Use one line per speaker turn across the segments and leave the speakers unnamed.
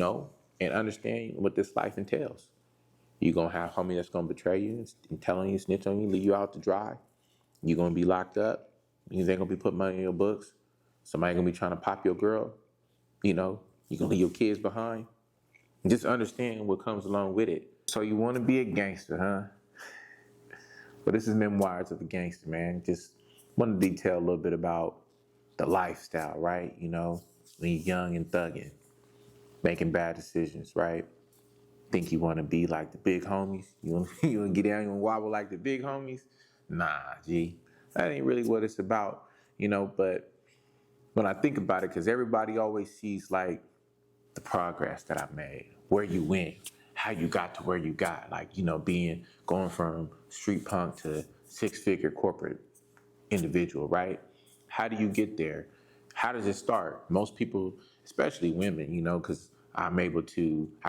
know, and understand what this life entails. You're going to have homie that's going to betray you and telling you, snitch on you, leave you out to dry. You're going to be locked up. You ain't going to be putting money in your books. Somebody going to be trying to pop your girl. You know, you're going to leave your kids behind. Just understand what comes along with it. So you want to be a gangster, huh? But this is Memoirs of a Gangster, man. Just want to detail a little bit about the lifestyle, right? You know, when you're young and thugging, making bad decisions, right? Think you want to be like the big homies? You want you want to get down and wobble like the big homies? Nah, G. That ain't really what it's about, you know. But when I think about it, because everybody always sees like the progress that I made, where you went, how you got to where you got, like, you know, going from street punk to six-figure corporate individual, right? How do you get there? How does it start? Most people, especially women, you know, because I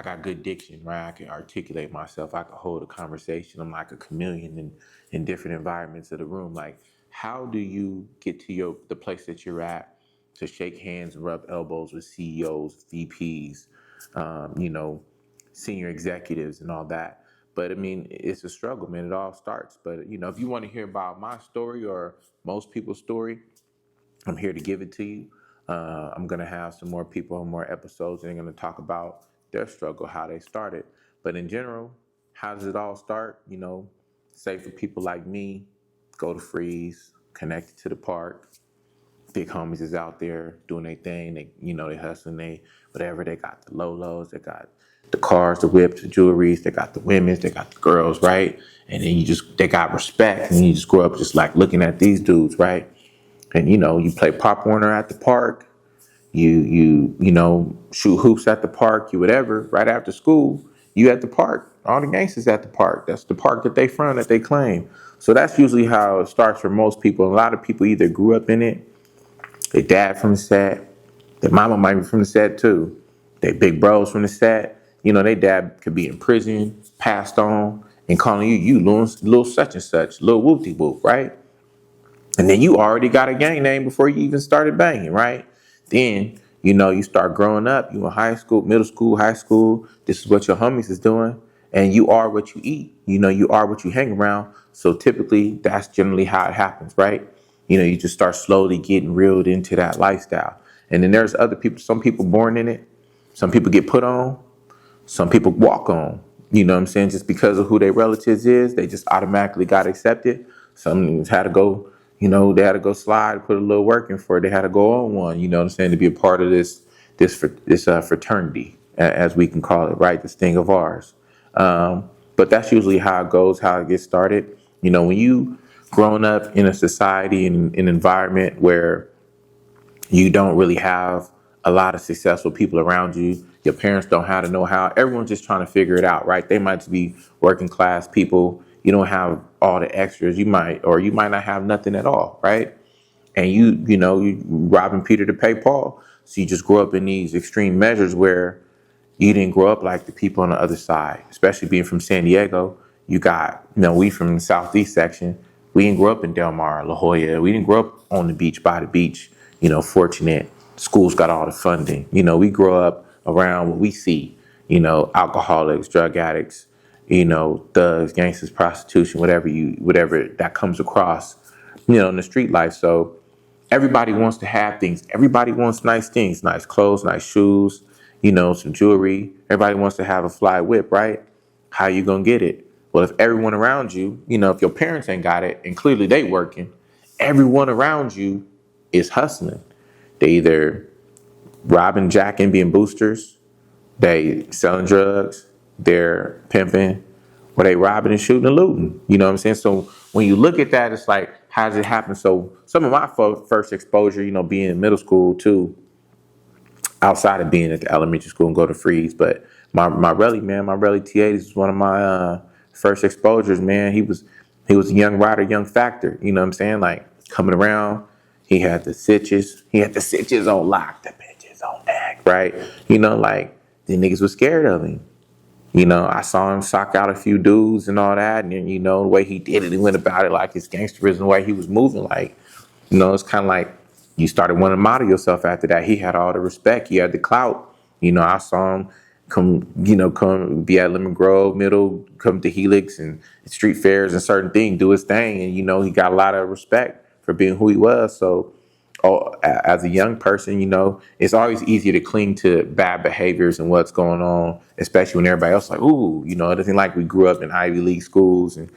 got good diction, right? I can articulate myself. I can hold a conversation. I'm like a chameleon in different environments of the room. Like, how do you get to the place that you're at to shake hands and rub elbows with CEOs, VPs, you know, senior executives and all that? But I mean, it's a struggle, man. It all starts. But, you know, if you want to hear about my story or most people's story, I'm here to give it to you. I'm going to have some more people on more episodes, and they're going to talk about their struggle, how they started. But in general, how does it all start? You know, say for people like me, go to Freeze, connected to the park. Big homies is out there doing their thing. They, you know, they hustling, they whatever. They got the Lolos, they got the cars, the whips, the jewelries. They got the women's, they got the girls, right? And then they got respect, and you just grow up just like looking at these dudes, right? And you know, you play Pop Warner at the park. You know, shoot hoops at the park. You whatever. Right after school, you at the park. All the gangsters at the park. That's the park that they from, that they claim. So that's usually how it starts for most people. A lot of people either grew up in it, their dad from the set, their mama might be from the set too. Their big bros from the set. You know, their dad could be in prison, passed on, and calling you little such and such, little whoopty whoop, right? And then you already got a gang name before you even started banging, right? Then, you know, you start growing up, you in high school, middle school, high school. This is what your homies is doing. And you are what you eat. You know, you are what you hang around. So typically that's generally how it happens, right? You know, you just start slowly getting reeled into that lifestyle. And then there's other people, some people born in it. Some people get put on. Some people walk on. You know what I'm saying? Just because of who their relatives is, they just automatically got accepted. Some had to go, you know, they had to go slide, put a little work in for it. They had to go on one, you know what I'm saying, to be a part of this fraternity, as we can call it, right? This thing of ours. But that's usually how it goes, how it gets started. You know, when you growing up in a society and an environment where you don't really have a lot of successful people around you. Your parents don't have to know how. Everyone's just trying to figure it out, right? They might be working class people. You don't have all the extras. You might not have nothing at all, right? And you know, you robbing Peter to pay Paul. So you just grow up in these extreme measures where you didn't grow up like the people on the other side, especially being from San Diego. You got, you know, we from the Southeast section. We didn't grow up in Del Mar, La Jolla. We didn't grow up on the beach, by the beach, you know, fortunate. Schools got all the funding. You know, we grow up around what we see, you know, alcoholics, drug addicts, you know, thugs, gangsters, prostitution, whatever that comes across, you know, in the street life. So everybody wants to have things. Everybody wants nice things, nice clothes, nice shoes, you know, some jewelry. Everybody wants to have a fly whip, right? How you gonna get it? Well, if everyone around you, you know, if your parents ain't got it, and clearly they working, everyone around you is hustling. They either robbing, jacking, being boosters. They selling drugs. They're pimping. Or they robbing and shooting and looting. You know what I'm saying? So when you look at that, it's like, how does it happen? So some of my first exposure, you know, being in middle school too, outside of being at the elementary school and go to Freeze, but my Relly T8 is one of my first exposures, man. He was a young rider, young factor. You know what I'm saying? Like coming around, he had the sitches. He had the sitches on lock, the bitches on deck, right? You know, like the niggas was scared of him. You know, I saw him sock out a few dudes and all that, and then, you know, the way he did it, he went about it, like his gangsterism, the way he was moving, like, you know, it's kind of like you started wanting to model yourself after that. He had all the respect, he had the clout. You know, I saw him come be at Lemon Grove, Middle, come to Helix and street fairs and certain things, do his thing. And, he got a lot of respect for being who he was. So, as a young person, it's always easier to cling to bad behaviors and what's going on, especially when everybody else is like, ooh, it doesn't like we grew up in Ivy League schools and,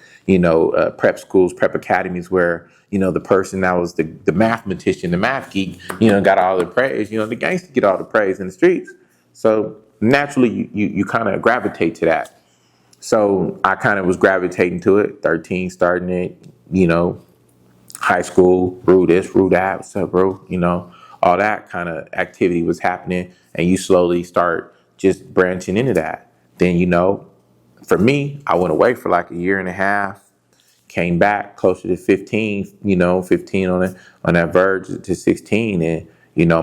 prep schools, prep academies where, the person that was the mathematician, the math geek, got all the praise, the gangsters get all the praise in the streets. So naturally, you kind of gravitate to that. So I kind of was gravitating to it, 13, starting it, high school, rule this, rule that, what's up, bro? All that kind of activity was happening, and you slowly start just branching into that. Then, for me, I went away for like a year and a half, came back closer to 15, 15 on that verge to 16. And,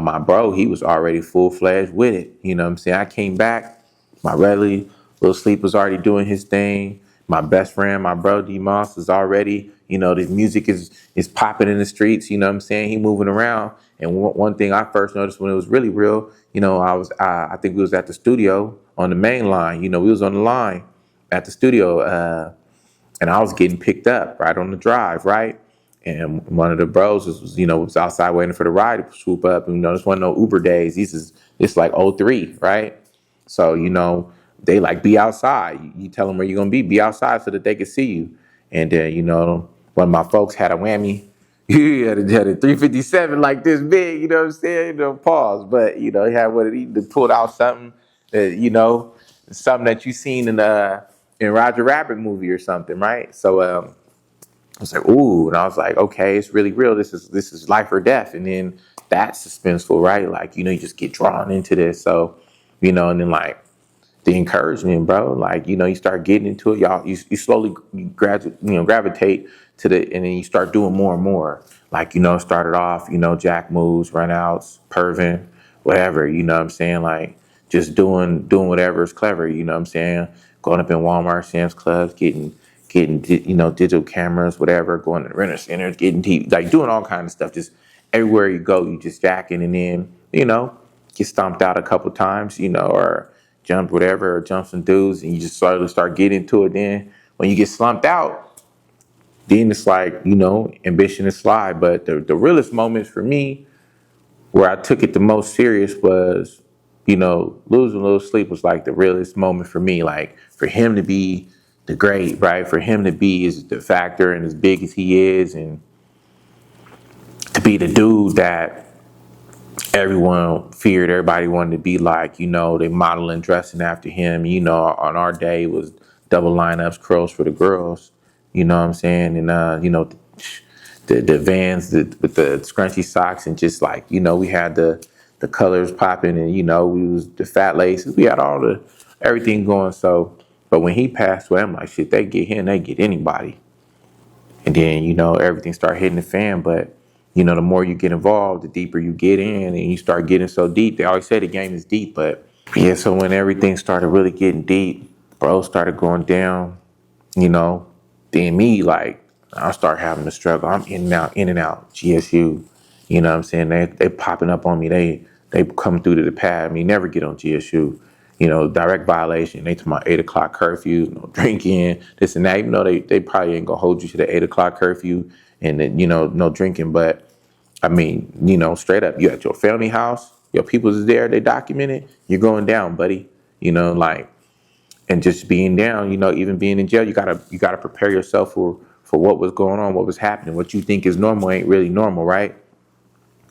my bro, he was already full-fledged with it. You know what I'm saying? I came back, my Redley, Little Sleep was already doing his thing. My best friend, my bro, D Moss, is already, this music is popping in the streets. You know what I'm saying? He moving around. And one thing I first noticed when it was really real, I think we was at the studio on the main line. We was on the line at the studio, and I was getting picked up right on the drive, right? And one of the bros was outside waiting for the ride to swoop up. And, this wasn't no Uber days. It's like '03, right? So, they like, be outside. You tell them where you're going to be outside so that they can see you. And then, when my folks had a whammy, he had a 357 like this big, you know what I'm saying? Pause. But, he had what he pulled out something that, something that you seen in Roger Rabbit movie or something, right? So I was like, ooh, and I was like, okay, it's really real. This is life or death. And then that's suspenseful, right? Like, you just get drawn into this. So, and then like the encouragement, bro, like, you start getting into it, y'all, you slowly gravitate to and then you start doing more and more. Like, started off, jack moves, run outs, perving, whatever, you know what I'm saying? Like, just doing whatever is clever, you know what I'm saying? Going up in Walmart, Sam's Clubs, getting digital cameras, whatever, going to the renter centers, getting TV, like doing all kinds of stuff. Just everywhere you go, you just jacking, and then, get stomped out a couple times, or jump whatever, or jump some dudes, and you just slowly start getting into it. Then when you get slumped out, then it's like, ambition to slide. But the realest moments for me, where I took it the most serious, was, losing Little Sleep was like the realest moment for me. Like, for him to be the great, right? For him to be the factor and as big as he is, and to be the dude that everyone feared, everybody wanted to be like, they modeling, dressing after him. On our day it was double lineups, curls for the girls, you know what I'm saying? And, the Vans with the scrunchy socks, and just like, we had the colors popping, and, we was the fat laces. We had everything going. So, but when he passed away, I'm like, shit, they get him, they get anybody. And then, everything started hitting the fan. But, the more you get involved, the deeper you get in, and you start getting so deep. They always say the game is deep, but yeah, so when everything started really getting deep, bro started going down, then me, like, I start having to struggle. I'm in and out, GSU. You know what I'm saying? They popping up on me. They come through to the pad. Never get on GSU. Direct violation. They took my 8 o'clock curfew, no drinking, this and that. Even though they probably ain't gonna hold you to the 8 o'clock curfew, and then, no drinking. But straight up, you at your family house, your people's is there, they documented, you're going down, buddy. And just being down, even being in jail, you gotta prepare yourself for what was going on, what was happening. What you think is normal ain't really normal, right?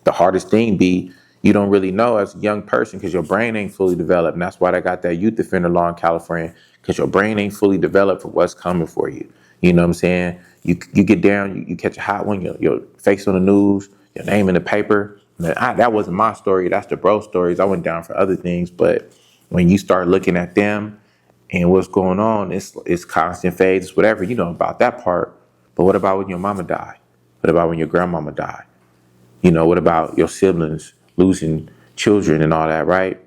The hardest thing be, you don't really know as a young person, because your brain ain't fully developed. And that's why they got that youth offender law in California, because your brain ain't fully developed for what's coming for you. You know what I'm saying? You get down, you catch a hot one, your face on the news, your name in the paper. That wasn't my story. That's the bro stories. I went down for other things. But when you start looking at them and what's going on, it's constant fades, it's whatever, about that part. But what about when your mama died? What about when your grandmama died? What about your siblings losing children and all that, right?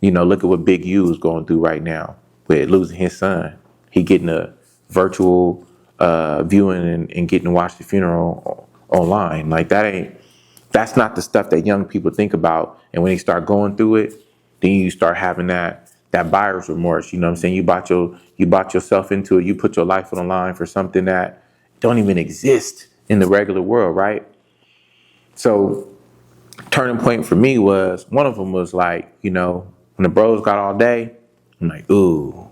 Look at what Big U is going through right now with losing his son. He getting a virtual viewing and getting to watch the funeral online. Like, that's not the stuff that young people think about. And when they start going through it, then you start having that that buyer's remorse. You know what I'm saying? You bought yourself into it. You put your life on the line for something that don't even exist in the regular world, right? So turning point for me was, one of them was like, when the bros got all day, I'm like, ooh,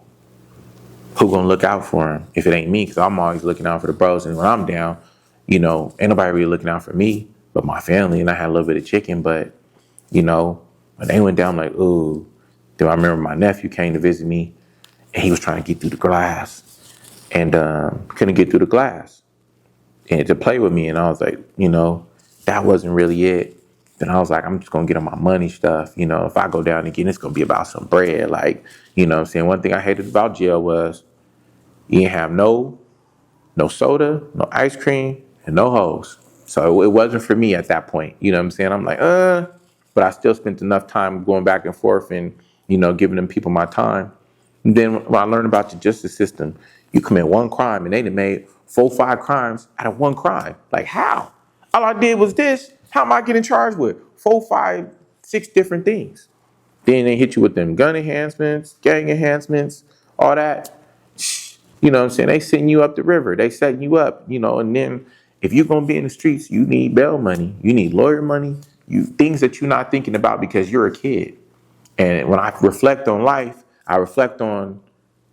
who gonna look out for him if it ain't me? Because I'm always looking out for the bros, and when I'm down, ain't nobody really looking out for me but my family. And I had a little bit of chicken, but when they went down, I'm like, ooh. Then I remember my nephew came to visit me, and he was trying to get through the glass, and couldn't get through the glass, and to play with me. And I was like, that wasn't really it. Then I was like, I'm just gonna get on my money stuff. If I go down again, it's gonna be about some bread. Like, what I'm saying? One thing I hated about jail was you didn't have no soda, no ice cream, and no hose. So it wasn't for me at that point. You know what I'm saying? I'm like, but I still spent enough time going back and forth and, giving them people my time. And then when I learned about the justice system, you commit one crime and they done made 4, 5 crimes out of one crime. Like, how? All I did was this. How am I getting charged with 4, 5, 6 different things? Then they hit you with them gun enhancements, gang enhancements, all that. You know what I'm saying? They sending you up the river. They setting you up, and then if you're going to be in the streets, you need bail money. You need lawyer money. Things that you're not thinking about because you're a kid. And when I reflect on life, I reflect on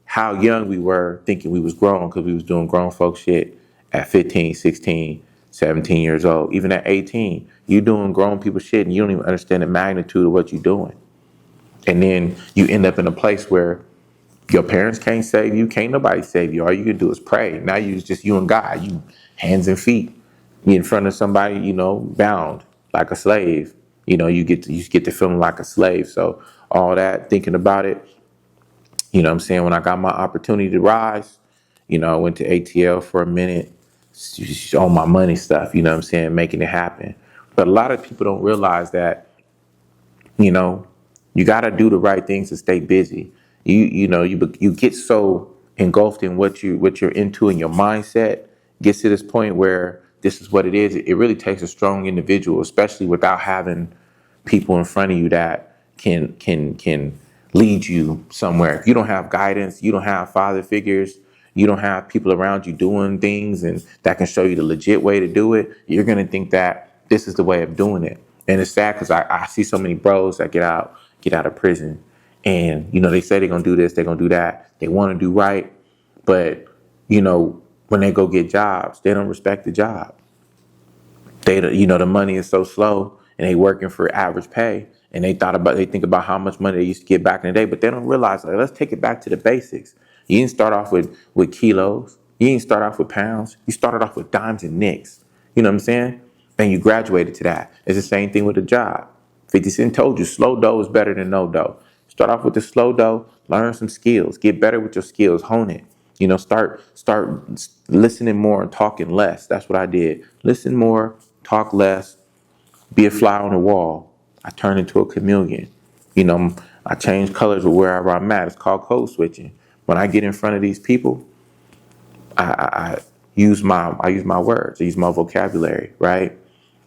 how young we were thinking we was grown, because we was doing grown folk shit at 15, 16, 17 years old. Even at 18, you doing grown people shit and you don't even understand the magnitude of what you're doing. And then you end up in a place where your parents can't save you. Can't nobody save you. All you can do is pray. Now it's just you and God. You hands and feet. You in front of somebody, bound like a slave. You get to feeling like a slave. So all that, thinking about it, what I'm saying? When I got my opportunity to rise, I went to ATL for a minute, on my money stuff, what I'm saying? Making it happen. But a lot of people don't realize that, you got to do the right things to stay busy. You get so engulfed in what you're into, and your mindset gets to this point where this is what it is. It really takes a strong individual, especially without having people in front of you that can lead you somewhere. If you don't have guidance, you don't have father figures, you don't have people around you doing things and that can show you the legit way to do it, you're gonna think that this is the way of doing it. And it's sad because I see so many bros that get out of prison, and they say they're gonna do this, they're gonna do that, they want to do right, but when they go get jobs, they don't respect the job. The money is so slow, and they working for average pay, and they think about how much money they used to get back in the day, but they don't realize, like, let's take it back to the basics. You didn't start off with kilos. You didn't start off with pounds. You started off with dimes and nicks. You know what I'm saying? And you graduated to that. It's the same thing with a job. 50 Cent told you slow dough is better than no dough. Start off with the slow dough, learn some skills, get better with your skills, hone it. Start listening more and talking less. That's what I did. Listen more, talk less, be a fly on the wall. I turned into a chameleon. I change colors with wherever I'm at. It's called code switching. When I get in front of these people, I use my words. I use my vocabulary, right?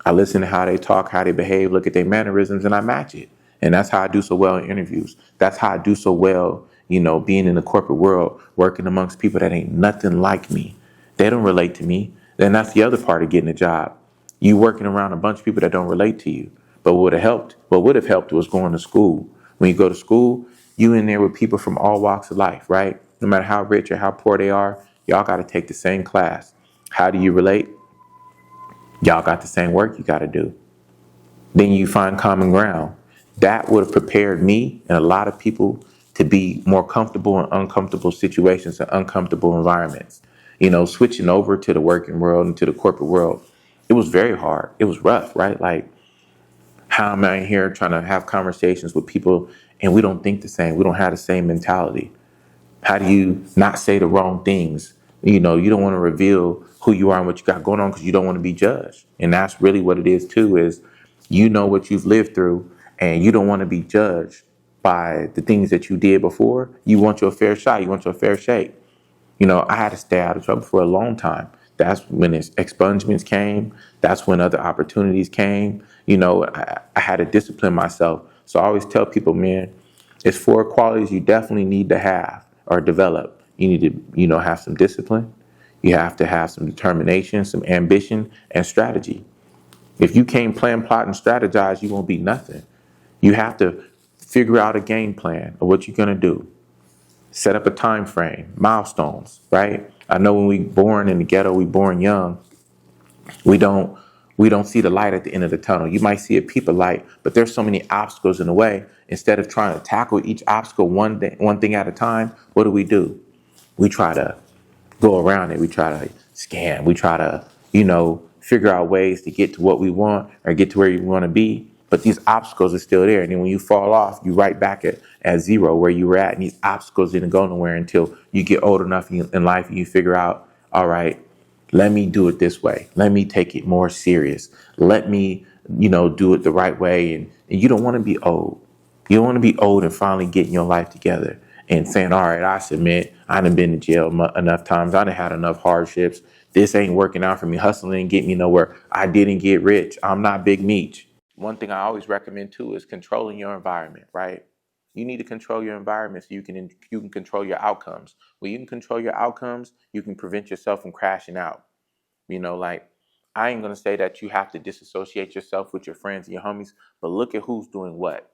I listen to how they talk, how they behave, look at their mannerisms, and I match it. And that's how I do so well in interviews. That's how I do so well, being in the corporate world, working amongst people that ain't nothing like me. They don't relate to me. Then that's the other part of getting a job. You working around a bunch of people that don't relate to you. But what would have helped was going to school. When you go to school, you in there with people from all walks of life, right? No matter how rich or how poor they are, y'all got to take the same class. How do you relate? Y'all got the same work you got to do. Then you find common ground. That would have prepared me and a lot of people to be more comfortable in uncomfortable situations and uncomfortable environments. Switching over to the working world and to the corporate world, it was very hard. It was rough, right? Like, how am I here trying to have conversations with people and we don't think the same? We don't have the same mentality. How do you not say the wrong things? You don't want to reveal who you are and what you got going on because you don't want to be judged. And that's really what it is too, is what you've lived through and you don't want to be judged by the things that you did before. You want your fair shot. You want your fair shake. I had to stay out of trouble for a long time. That's when expungements came. That's when other opportunities came. I had to discipline myself. So I always tell people, man, It's four qualities you definitely need to have or develop. You need to, have some discipline. You have to have some determination, some ambition, and strategy. If you can't plan, plot, and strategize, you won't be nothing. You have to figure out a game plan of what you're gonna do. Set up a time frame, milestones, right? I know when we born in the ghetto, we born young. We don't we don't see the light at the end of the tunnel. You might see a peep of light, but there's so many obstacles in the way. Instead of trying to tackle each obstacle one thing at a time, what do? We try to go around it. We try to scam. We try to, figure out ways to get to what we want or get to where you want to be. But these obstacles are still there. And then when you fall off, you right back at zero where you were at. And these obstacles didn't go nowhere until you get old enough in life and you figure out, all right, let me do it this way. Let me take it more serious. Let me, do it the right way. And you don't want to be old. You don't want to be old and finally getting your life together and saying, all right, I submit. I done been to jail enough times. I done had enough hardships. This ain't working out for me. Hustling didn't get me nowhere. I didn't get rich. I'm not Big Meech. One thing I always recommend too is controlling your environment, right? You need to control your environment so you can control your outcomes. When you can control your outcomes, you can prevent yourself from crashing out. Like I ain't gonna say that you have to disassociate yourself with your friends and your homies, but look at who's doing what.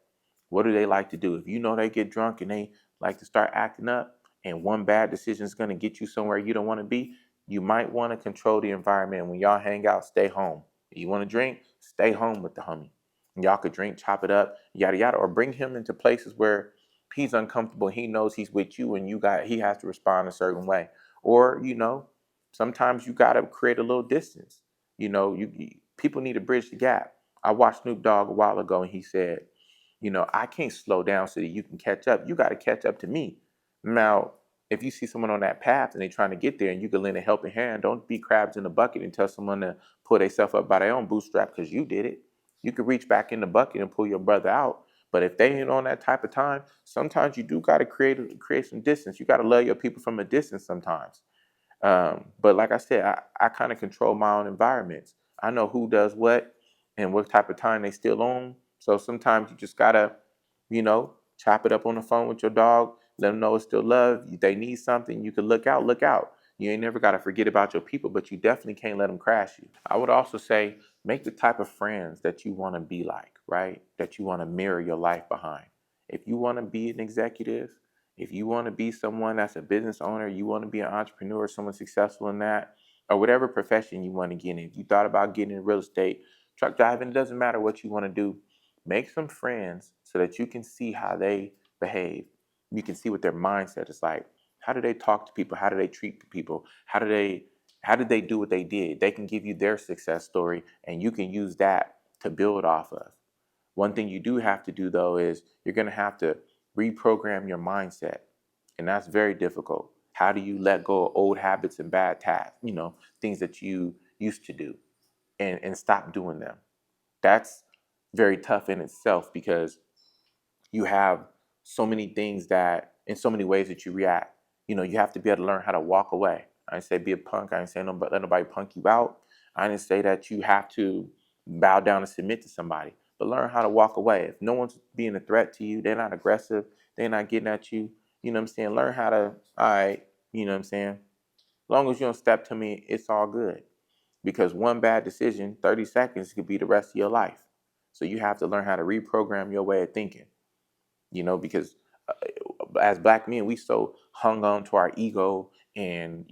What do they like to do? If you know they get drunk and they like to start acting up, and one bad decision is gonna get you somewhere you don't want to be, you might want to control the environment. When y'all hang out, stay home. If you want to drink, stay home with the homie. Y'all could drink, chop it up, yada yada, or bring him into places where he's uncomfortable. He knows he's with you, and he has to respond a certain way. Or sometimes you gotta create a little distance. People need to bridge the gap. I watched Snoop Dogg a while ago, and he said, I can't slow down so that you can catch up. You got to catch up to me. Now, if you see someone on that path and they're trying to get there and you can lend a helping hand, don't be crabs in the bucket and tell someone to pull themselves up by their own bootstrap because you did it. You can reach back in the bucket and pull your brother out. But if they ain't on that type of time, sometimes you do got to create some distance. You got to love your people from a distance sometimes. But like I said, I kind of control my own environments. I know who does what and what type of time they still on. So sometimes you just gotta, chop it up on the phone with your dog, let them know it's still love. If they need something, you can look out, look out. You ain't never gotta forget about your people, but you definitely can't let them crash you. I would also say make the type of friends that you want to be like, right? That you want to mirror your life behind. If you want to be an executive, if you want to be someone that's a business owner, you want to be an entrepreneur, someone successful in that, or whatever profession you want to get in. If you thought about getting in real estate, truck driving, it doesn't matter what you want to do. Make some friends so that you can see how they behave. You can see what their mindset is like. How do they talk to people? How do they treat people? How did they do what they did? They can give you their success story and you can use that to build off of. One thing you do have to do though is you're going to have to reprogram your mindset. And that's very difficult. How do you let go of old habits and bad tasks, things that you used to do and stop doing them? That's very tough in itself because you have so many things that in so many ways that you react. You have to be able to learn how to walk away. I didn't say be a punk. I didn't say let nobody punk you out. I didn't say that you have to bow down and submit to somebody, but learn how to walk away. If no one's being a threat to you, they're not aggressive, they're not getting at you, you know what I'm saying? Learn how to, all right, you know what I'm saying? As long as you don't step to me, it's all good. Because one bad decision, 30 seconds could be the rest of your life. So you have to learn how to reprogram your way of thinking, because as black men, we so hung on to our ego and,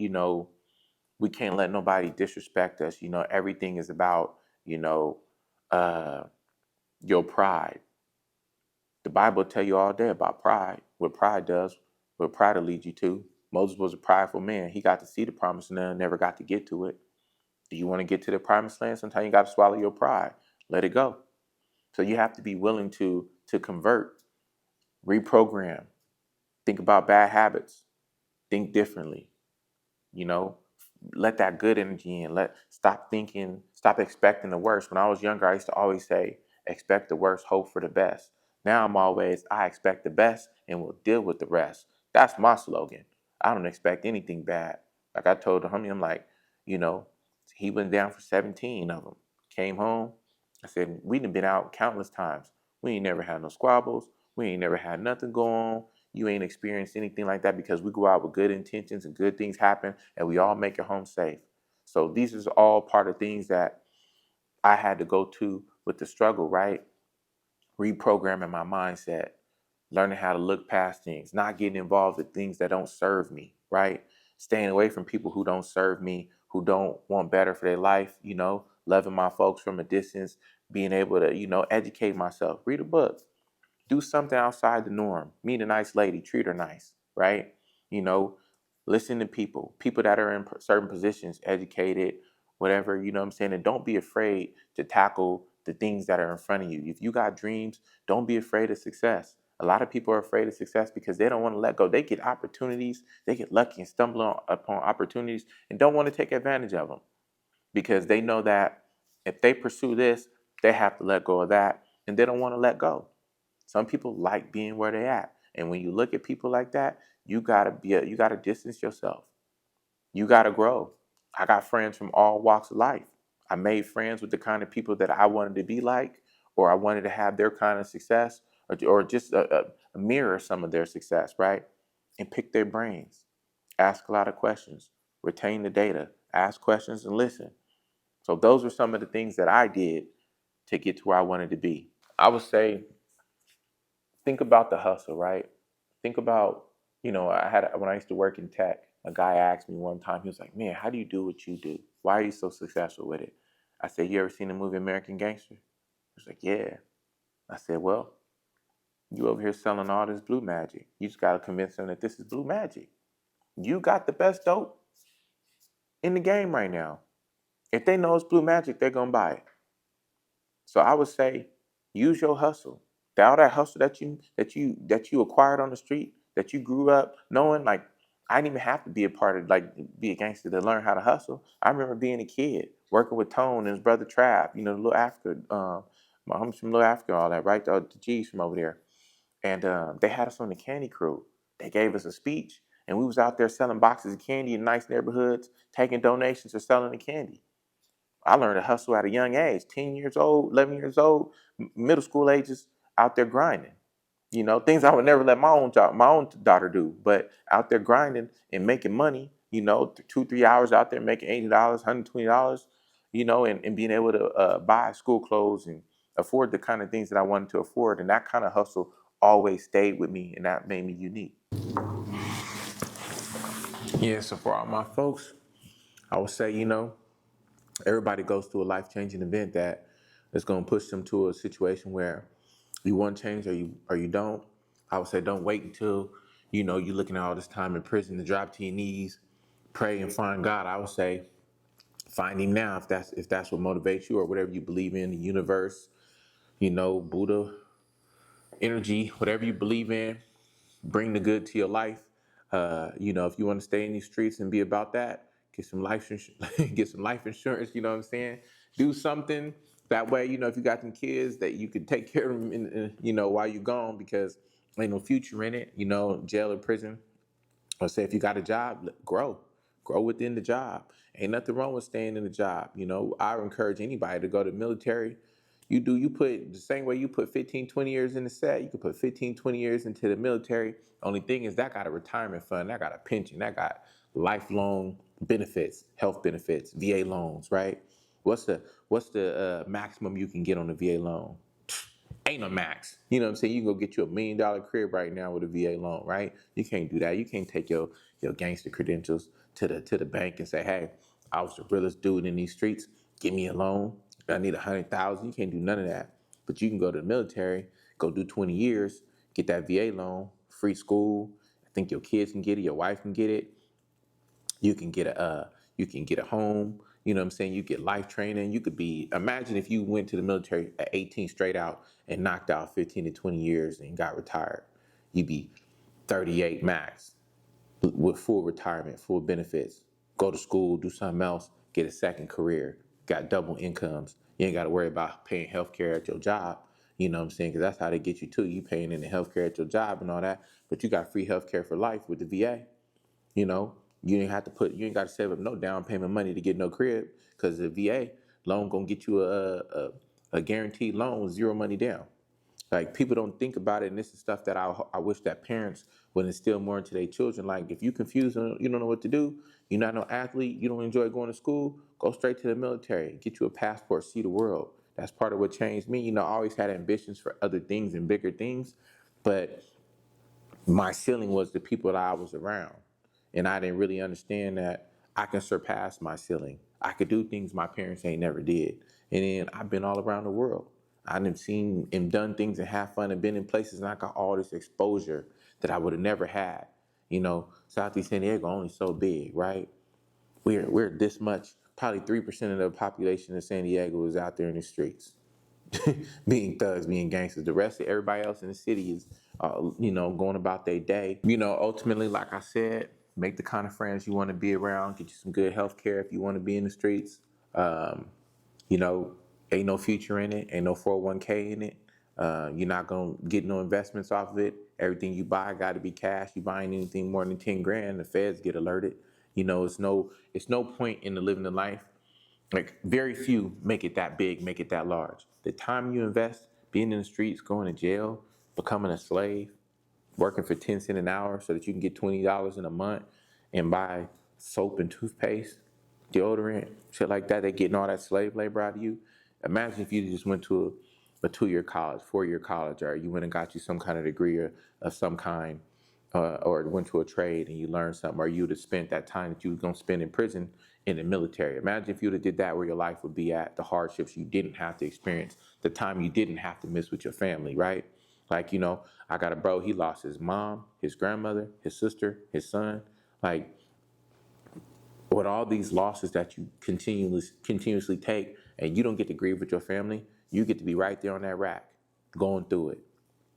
we can't let nobody disrespect us. Everything is about, uh, your pride. The Bible tell you all day about pride, what pride does, what pride will lead you to. Moses was a prideful man. He got to see the promised land, never got to get to it. Do you want to get to the promised land? Sometimes you got to swallow your pride. Let it go. So you have to be willing to convert, reprogram, think about bad habits, think differently, you know, let that good energy in. Stop expecting the worst. When I was younger, I used to always say, expect the worst, hope for the best. Now I expect the best and will deal with the rest. That's my slogan. I don't expect anything bad. Like I told the homie, I'm like, you know, he went down for 17 of them. Came home. I said, we done been out countless times. We ain't never had no squabbles. We ain't never had nothing go on. You ain't experienced anything like that because we go out with good intentions and good things happen and we all make it home safe. So these is all part of things that I had to go to with the struggle, right? Reprogramming my mindset, learning how to look past things, not getting involved with things that don't serve me, right? Staying away from people who don't serve me, who don't want better for their life, loving my folks from a distance, being able to, educate myself, read a book, do something outside the norm. Meet a nice lady, treat her nice, right? You know, listen to people that are in certain positions, educated, whatever, you know what I'm saying? And don't be afraid to tackle the things that are in front of you. If you got dreams, don't be afraid of success. A lot of people are afraid of success because they don't want to let go. They get opportunities, they get lucky and stumble upon opportunities and don't want to take advantage of them because they know that if they pursue this, they have to let go of that and they don't want to let go. Some people like being where they're at. And when you look at people like that, you gotta distance yourself. You gotta grow. I got friends from all walks of life. I made friends with the kind of people that I wanted to be like, or I wanted to have their kind of success, or just mirror some of their success, right? And pick their brains. Ask a lot of questions. Retain the data. Ask questions and listen. So those are some of the things that I did to get to where I wanted to be. I would say think about the hustle, right? Think about, when I used to work in tech, a guy asked me one time, he was like, man, how do you do what you do? Why are you so successful with it? I said, you ever seen the movie American Gangster? He was like, yeah. I said, well, you over here selling all this blue magic. You just got to convince them that this is blue magic. You got the best dope in the game right now. If they know it's blue magic, they're going to buy it. So I would say, use your hustle. All that hustle that you acquired on the street, that you grew up knowing, like I didn't even have to be a part of be a gangster to learn how to hustle. I remember being a kid working with Tone and his brother Trav, the little Africa, my homies from Little Africa, all that, right? The G's from over there, and they had us on the candy crew. They gave us a speech, and we was out there selling boxes of candy in nice neighborhoods, taking donations or selling the candy. I learned to hustle at a young age, 10 years old, 11 years old, middle school ages, out there grinding. Things I would never let my own daughter do, but out there grinding and making money, 2, 3 hours out there making $80, $120, and being able to buy school clothes and afford the kind of things that I wanted to afford. And that kind of hustle always stayed with me and that made me unique. Yeah, so for all my folks, I would say, everybody goes through a life-changing event that is going to push them to a situation where you want to change or you don't. I would say don't wait until you're looking at all this time in prison to drop to your knees, pray and find God. I would say find him now if that's what motivates you or whatever you believe in, the universe, Buddha, energy, whatever you believe in, bring the good to your life. If you want to stay in these streets and be about that, get some life insurance, get some life insurance. You know what I'm saying? Do something that way. If you got some kids, that you could take care of them, while you're gone, because ain't no future in it. Jail or prison. Or say if you got a job, grow within the job. Ain't nothing wrong with staying in the job. I encourage anybody to go to the military. You put the same way you put 15, 20 years in the set, you could put 15, 20 years into the military. Only thing is that got a retirement fund, that got a pension, that got lifelong benefits, health benefits, VA loans, right? What's the maximum you can get on a VA loan? Ain't no max. You know what I'm saying? You can go get you $1 million crib right now with a VA loan, right? You can't do that. You can't take your gangster credentials to the bank and say, hey, I was the realest dude in these streets. Give me a loan. I need 100,000. You can't do none of that. But you can go to the military, go do 20 years, get that VA loan, free school. I think your kids can get it, your wife can get it. You can get a home. You know what I'm saying? You get life training. Imagine if you went to the military at 18 straight out and knocked out 15 to 20 years and got retired. You'd be 38 max with full retirement, full benefits. Go to school, do something else, get a second career, got double incomes. You ain't got to worry about paying healthcare at your job. You know what I'm saying? Because that's how they get you too. You paying in the healthcare at your job and all that, but you got free healthcare for life with the VA. You know, you ain't got to save up no down payment money to get no crib because the VA loan gonna get you a guaranteed loan with zero money down. Like people don't think about it, and this is stuff that I wish that parents would instill more into their children. Like if you confused and you don't know what to do, you're not no athlete, you don't enjoy going to school, go straight to the military, get you a passport, see the world. That's part of what changed me. I always had ambitions for other things and bigger things, but my ceiling was the people that I was around. And I didn't really understand that I can surpass my ceiling. I could do things my parents ain't never did. And then I've been all around the world. I've seen and done things and had fun and been in places, and I got all this exposure that I would have never had. Southeast San Diego only so big, right? We're this much. Probably 3% of the population of San Diego is out there in the streets. Being thugs, being gangsters. The rest of everybody else in the city is, going about their day. Ultimately, like I said, make the kind of friends you want to be around. Get you some good health care if you want to be in the streets. You know, ain't no future in it. Ain't no 401k in it. You're not going to get no investments off of it. Everything you buy got to be cash. You buying anything more than 10 grand, the feds get alerted. It's no point in the living the life. Like very few make it that big, make it that large. The time you invest being in the streets, going to jail, becoming a slave, working for 10 cents an hour so that you can get $20 in a month and buy soap and toothpaste, deodorant, shit like that. They're getting all that slave labor out of you. Imagine if you just went to a 2-year college, 4-year college, or you went and got you some kind of degree of some kind, or went to a trade and you learned something, or you would have spent that time that you was going to spend in prison in the military. Imagine if you would have did that, where your life would be at, the hardships you didn't have to experience, the time you didn't have to miss with your family, right? Like, I got a bro, he lost his mom, his grandmother, his sister, his son. Like, with all these losses that you continuously take, and you don't get to grieve with your family, you get to be right there on that rack, going through it,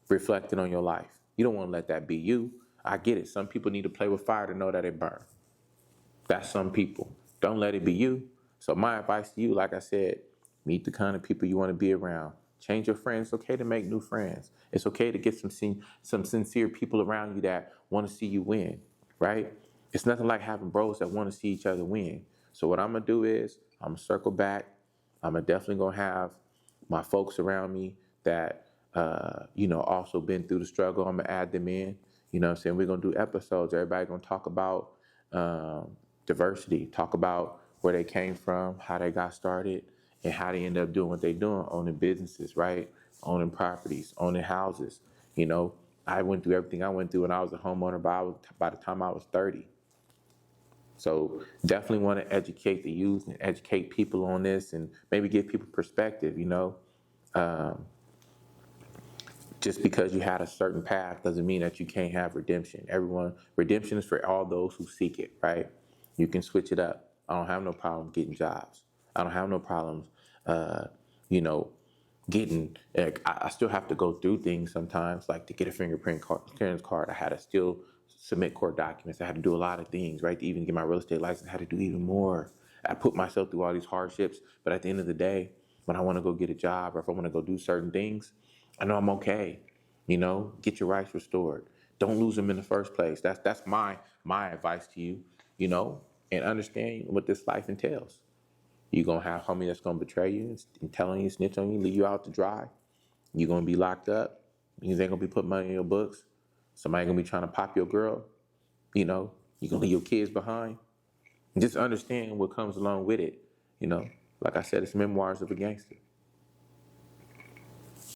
reflecting on your life. You don't want to let that be you. I get it. Some people need to play with fire to know that it burns. That's some people. Don't let it be you. So my advice to you, like I said, meet the kind of people you want to be around. Change your friends. It's okay to make new friends. It's okay to get some sincere people around you that want to see you win, right? It's nothing like having bros that want to see each other win. So what I'm going to do is I'm going to circle back. I'm definitely going to have my folks around me that, also been through the struggle. I'm going to add them in. You know what I'm saying? We're going to do episodes. Everybody going to talk about diversity, talk about where they came from, how they got started, and how they end up doing what they're doing, owning businesses, right? Owning properties, owning houses. I went through everything I went through when I was a homeowner by the time I was 30. So definitely want to educate the youth and educate people on this and maybe give people perspective, Just because you had a certain path doesn't mean that you can't have redemption. Redemption is for all those who seek it, right? You can switch it up. I don't have no problem getting jobs. I don't have no problems, getting, I still have to go through things sometimes, like to get a fingerprint clearance card. I had to still submit court documents. I had to do a lot of things, right? To even get my real estate license, I had to do even more. I put myself through all these hardships, but at the end of the day, when I want to go get a job or if I want to go do certain things, I know I'm okay. Get your rights restored. Don't lose them in the first place. That's my advice to you, and understand what this life entails. You're going to have homie that's going to betray you and telling you, snitch on you, leave you out to dry. You're going to be locked up. You ain't going to be putting money in your books. Somebody going to be trying to pop your girl. You're going to leave your kids behind. And just understand what comes along with it. Like I said, it's Memoirs of a Gangster.